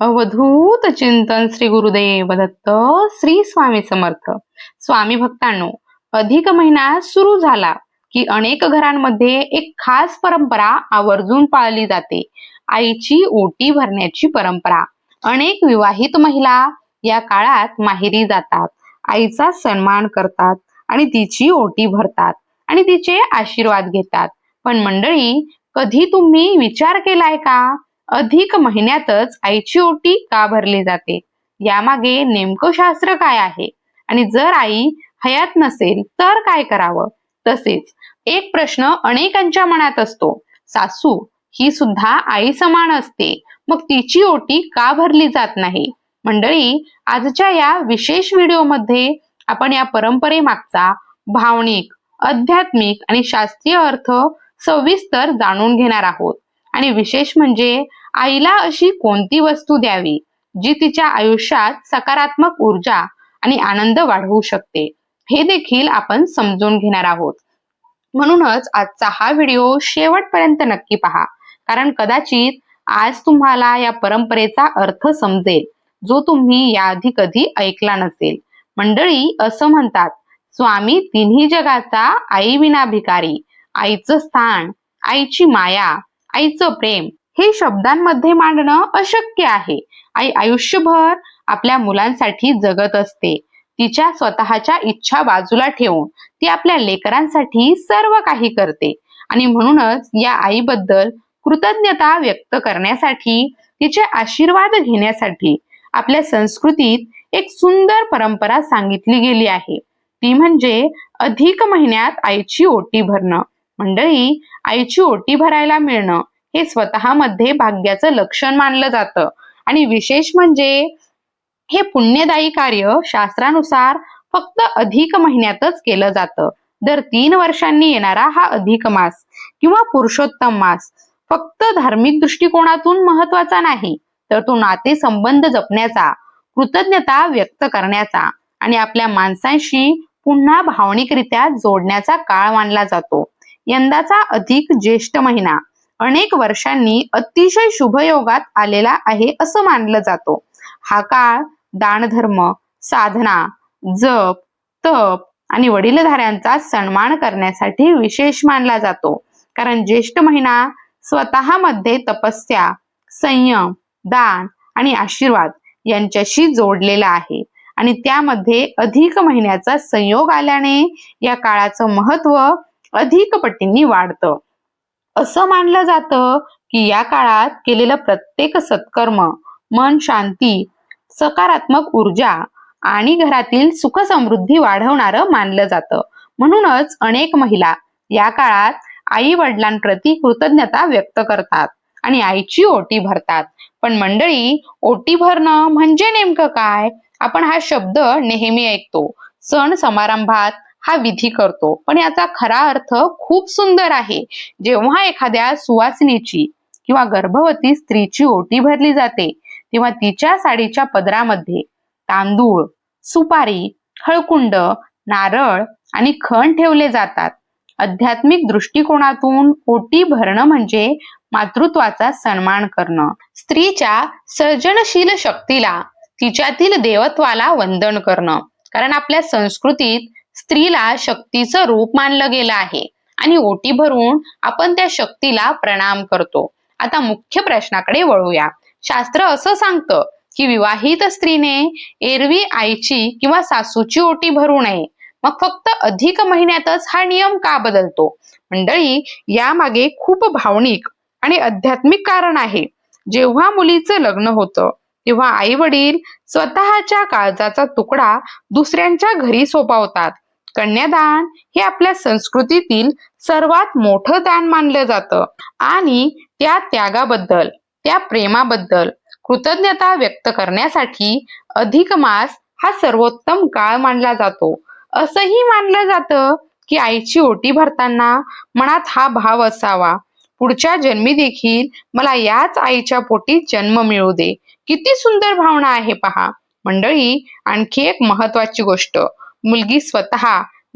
अवधूत चिंतन श्री गुरुदेव दत्त श्री स्वामी समर्थ. स्वामी भक्तांनो, अधिक महिना सुरू झाला की अनेक घरांमध्ये एक खास परंपरा आवर्जून पाळली जाते. आईची ओटी भरण्याची परंपरा. अनेक विवाहित महिला या काळात माहेरी जातात, आईचा सन्मान करतात आणि तिची ओटी भरतात आणि तिचे आशीर्वाद घेतात. पण मंडळी, कधी तुम्ही विचार केलाय का, अधिक महिन्यातच आईची ओटी का भरली जाते? यामागे नेमकं शास्त्र काय आहे आणि जर आई हयात नसेल तर काय करावं? तसेच एक प्रश्न अनेकांच्या मनात असतो, सासू ही सुद्धा आई समान असते, मग तिची ओटी का भरली जात नाही? मंडळी, आजच्या या विशेष व्हिडिओमध्ये आपण या परंपरेमागचा भावनिक, आध्यात्मिक आणि शास्त्रीय अर्थ सविस्तर जाणून घेणार आहोत. आणि विशेष म्हणजे आईला अशी कोणती वस्तू द्यावी जी तिच्या आयुष्यात सकारात्मक ऊर्जा आणि आनंद वाढवू शकते, हे देखील आपण समजून घेणार आहोत. म्हणूनच आजचा हा व्हिडिओ शेवटपर्यंत नक्की पहा, कारण कदाचित आज तुम्हाला या परंपरेचा अर्थ समजेल जो तुम्ही याआधी कधी ऐकला नसेल. मंडळी, असं म्हणतात, स्वामी तिन्ही जगाचा आई विना भिकारी. आईचं स्थान, आईची माया, आईचं प्रेम हे शब्दांमध्ये मांडणं अशक्य आहे. आई आयुष्यभर आपल्या मुलांसाठी जगत असते. तिच्या स्वतःच्या इच्छा बाजूला ठेवून ती आपल्या लेकरांसाठी सर्व काही करते. आणि म्हणूनच या आईबद्दल कृतज्ञता व्यक्त करण्यासाठी, तिचे आशीर्वाद घेण्यासाठी आपल्या संस्कृतीत एक सुंदर परंपरा सांगितली गेली आहे. ती म्हणजे अधिक महिन्यात आईची ओटी भरणं. मंडळी, आईची ओटी भरायला मिळणं हे स्वतःमध्ये भाग्याचं लक्षण मानलं जातं. आणि विशेष म्हणजे हे पुण्यदायी कार्य शास्त्रानुसार फक्त अधिक महिन्यातच केलं जातं. दर 3 वर्षांनी येणारा हा अधिक मास किंवा पुरुषोत्तम मास फक्त धार्मिक दृष्टिकोनातून महत्वाचा नाही, तर तो नातेसंबंध जपण्याचा, कृतज्ञता व्यक्त करण्याचा आणि आपल्या माणसांशी पुन्हा भावनिकरित्या जोडण्याचा काळ मानला जातो. यंदाचा अधिक ज्येष्ठ महिना अनेक वर्षांनी अतिशय शुभयोगात आलेला आहे असं मानलं जातो. हा काळ दानधर्म, साधना, जप, तप आणि वडीलधाऱ्यांचा सन्मान करण्यासाठी विशेष मानला जातो. कारण ज्येष्ठ महिना स्वतःमध्ये तपस्या, संयम, दान आणि आशीर्वाद यांच्याशी जोडलेला आहे. आणि त्यामध्ये अधिक महिन्याचा संयोग आल्याने या काळाचं महत्व अधिक पटींनी वाढतं. असं मानलं जातं की या काळात केलेलं प्रत्येक सत्कर्म मन शांती, सकारात्मक ऊर्जा आणि घरातील सुख समृद्धी वाढवणारं मानलं जातं. म्हणूनच अनेक महिला या काळात आई वडिलांप्रती कृतज्ञता व्यक्त करतात आणि आईची ओटी भरतात. पण मंडळी, ओटी भरणं म्हणजे नेमकं काय? आपण हा शब्द नेहमी ऐकतो, सण समारंभात हा विधी करतो, पण याचा खरा अर्थ खूप सुंदर आहे. जेव्हा एखाद्या सुवासिनीची किंवा गर्भवती स्त्रीची ओटी भरली जाते, तेव्हा तिच्या साडीच्या पदरामध्ये तांदूळ, सुपारी, हळकुंड, नारळ आणि खण ठेवले जातात. आध्यात्मिक दृष्टिकोनातून ओटी भरणं म्हणजे मातृत्वाचा सन्मान करणं, स्त्रीच्या सर्जनशील शक्तीला, तिच्यातील देवत्वाला वंदन करणं. कारण आपल्या संस्कृतीत स्त्रीला शक्तीचं रूप मानलं गेलं आहे आणि ओटी भरून आपण त्या शक्तीला प्रणाम करतो. आता मुख्य प्रश्नाकडे वळूया. शास्त्र असं सांगतं की विवाहित स्त्रीने एरवी आईची किंवा सासूची ओटी भरू नये. मग फक्त अधिक महिन्यातच हा नियम का बदलतो? मंडळी, यामागे खूप भावनिक आणि आध्यात्मिक कारण आहे. जेव्हा मुलीचं लग्न होतं तेव्हा आई वडील स्वतःच्या काळजाचा तुकडा दुसऱ्यांच्या घरी सोपवतात. कन्यादान हे आपल्या संस्कृतीतील सर्वात मोठं दान मानलं जातं आणि त्या त्यागाबद्दल, त्या प्रेमाबद्दल कृतज्ञता व्यक्त करण्यासाठी अधिक मास हा सर्वोत्तम काळ मानला जातो. असंही मानलं जातं की आईची ओटी भरताना मनात हा भाव असावा, पुढच्या जन्मी देखील मला याच आईच्या पोटी जन्म मिळू दे. किती सुंदर भावना आहे पहा. मंडळी, आणखी एक महत्वाची गोष्ट, मुलगी स्वतः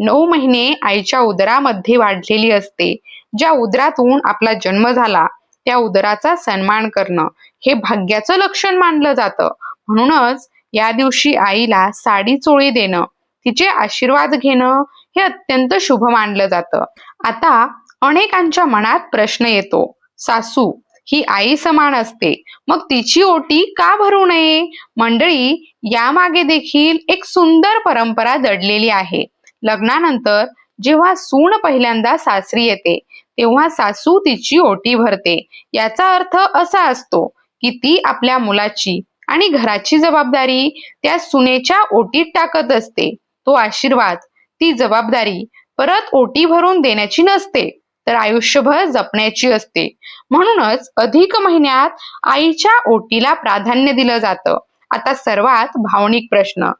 9 महिने आईच्या उदरामध्ये वाढलेली असते. ज्या उदरातून आपला जन्म झाला त्या उदराचा सन्मान करणं हे भाग्याचं लक्षण मानलं जातं. म्हणूनच या दिवशी आईला साडी चोळी देणं, तिचे आशीर्वाद घेणं हे अत्यंत शुभ मानलं जातं. आता अनेकांच्या मनात प्रश्न येतो, सासू ही आई समान असते, मग तिची ओटी का भरू नये? मंडळी, यामागे देखील एक सुंदर परंपरा दडलेली आहे. लग्नानंतर जेव्हा सून पहिल्यांदा सासरी येते तेव्हा सासू तिची ओटी भरते. याचा अर्थ असा असतो की ती आपल्या मुलाची आणि घराची जबाबदारी त्या सुनेच्या ओटीत टाकत असते. तो आशीर्वाद, ती जबाबदारी परत ओटी भरून देण्याची नसते, तर आयुष्यभर जपण्याची असते. म्हणूनच अधिक महिन्यात आईच्या ओटीला प्राधान्य दिलं जातं. आता सर्वात भावनिक प्रश्न,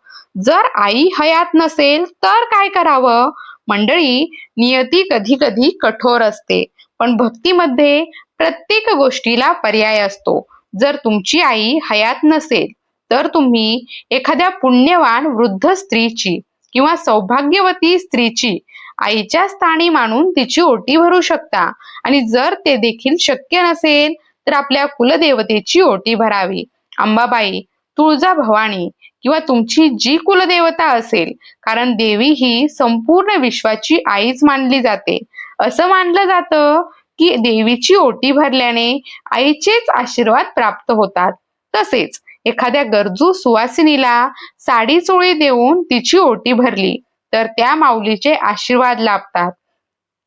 जर आई हयात नसेल तर काय करावं? मंडळी, नियती कधी कधी कठोर असते, पण भक्तीमध्ये प्रत्येक गोष्टीला पर्याय असतो. जर तुमची आई हयात नसेल तर तुम्ही एखाद्या पुण्यवान वृद्ध स्त्रीची किंवा सौभाग्यवती स्त्रीची आईच्या स्थानी मानून तिची ओटी भरू शकता. आणि जर ते देखील शक्य नसेल तर आपल्या कुलदेवतेची ओटी भरावी. अंबाबाई, तुळजाभवानी किंवा तुमची जी कुलदेवता असेल, कारण देवी ही संपूर्ण विश्वाची आईच मानली जाते. असं मानलं जातं की देवीची ओटी भरल्याने आईचेच आशीर्वाद प्राप्त होतात. तसेच एखाद्या गरजू सुवासिनीला साडी चोळी देऊन तिची ओटी भरली तर त्या माऊलीचे आशीर्वाद लाभतात.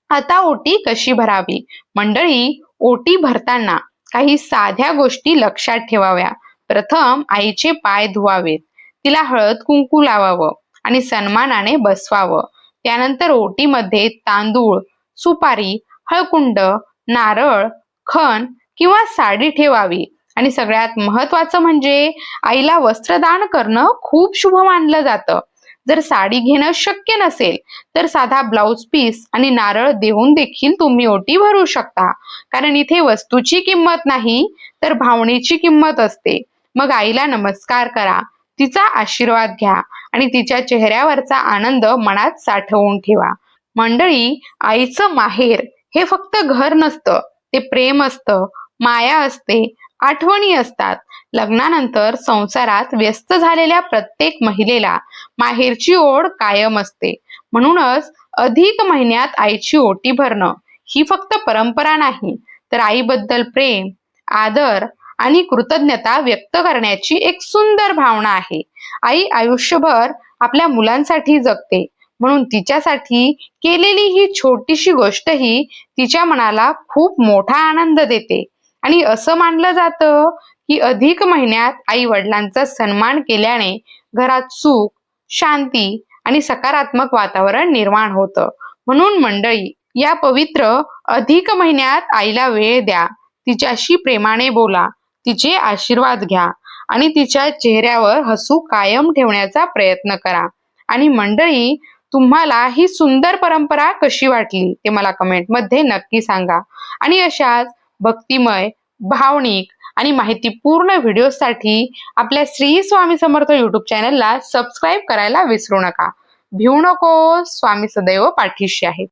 आता ओटी कशी भरावी? मंडळी, ओटी भरताना काही साध्या गोष्टी लक्षात ठेवाव्या. प्रथम आईचे पाय धुवावेत, तिला हळद कुंकू लावावं आणि सन्मानाने बसवावं. त्यानंतर ओटीमध्ये तांदूळ, सुपारी, हळकुंड, नारळ, खण किंवा साडी ठेवावी. आणि सगळ्यात महत्वाचं म्हणजे आईला वस्त्रदान करणं खूप शुभ मानलं जातं. जर साडी घेणं शक्य नसेल तर साधा ब्लाउज पीस आणि नारळ देऊन देखील तुम्ही ओटी भरू शकता, कारण इथे वस्तूची किंमत नाही तर भावनेची किंमत असते. मग आईला नमस्कार करा, तिचा आशीर्वाद घ्या आणि तिच्या चेहऱ्यावरचा आनंद मनात साठवून ठेवा. मंडळी, आईचं माहेर हे फक्त घर नसतं, ते प्रेम असतं, माया असते, आठवणी असतात. लग्नानंतर संसारात व्यस्त झालेल्या प्रत्येक महिलेला माहेरची ओढ कायम असते. म्हणूनच अधिक महिन्यात आईची ओटी भरणं ही फक्त परंपरा नाही, तर आईबद्दल प्रेम, आदर आणि कृतज्ञता व्यक्त करण्याची एक सुंदर भावना आहे. आई आयुष्यभर आपल्या मुलांसाठी जगते, म्हणून तिच्यासाठी केलेली ही छोटीशी गोष्टही तिच्या मनाला खूप मोठा आनंद देते. आणि असं मानलं जातं की अधिक महिन्यात आई वडिलांचा सन्मान केल्याने घरात सुख, शांती आणि सकारात्मक वातावरण निर्माण होतं. म्हणून मंडळी, या पवित्र अधिक महिन्यात आईला वेळ द्या, तिच्याशी प्रेमाने बोला, तिचे आशीर्वाद घ्या आणि तिच्या चेहऱ्यावर हसू कायम ठेवण्याचा प्रयत्न करा. आणि मंडळी, तुम्हाला ही सुंदर परंपरा कशी वाटली ते मला कमेंटमध्ये नक्की सांगा. आणि अशाच भक्तिमय, भावनिक आणि माहितीपूर्ण व्हिडिओसाठी आपल्या श्री स्वामी समर्थ युट्यूब चॅनलला सबस्क्राईब करायला विसरू नका. भिवू नको, स्वामी सदैव पाठीशी आहे.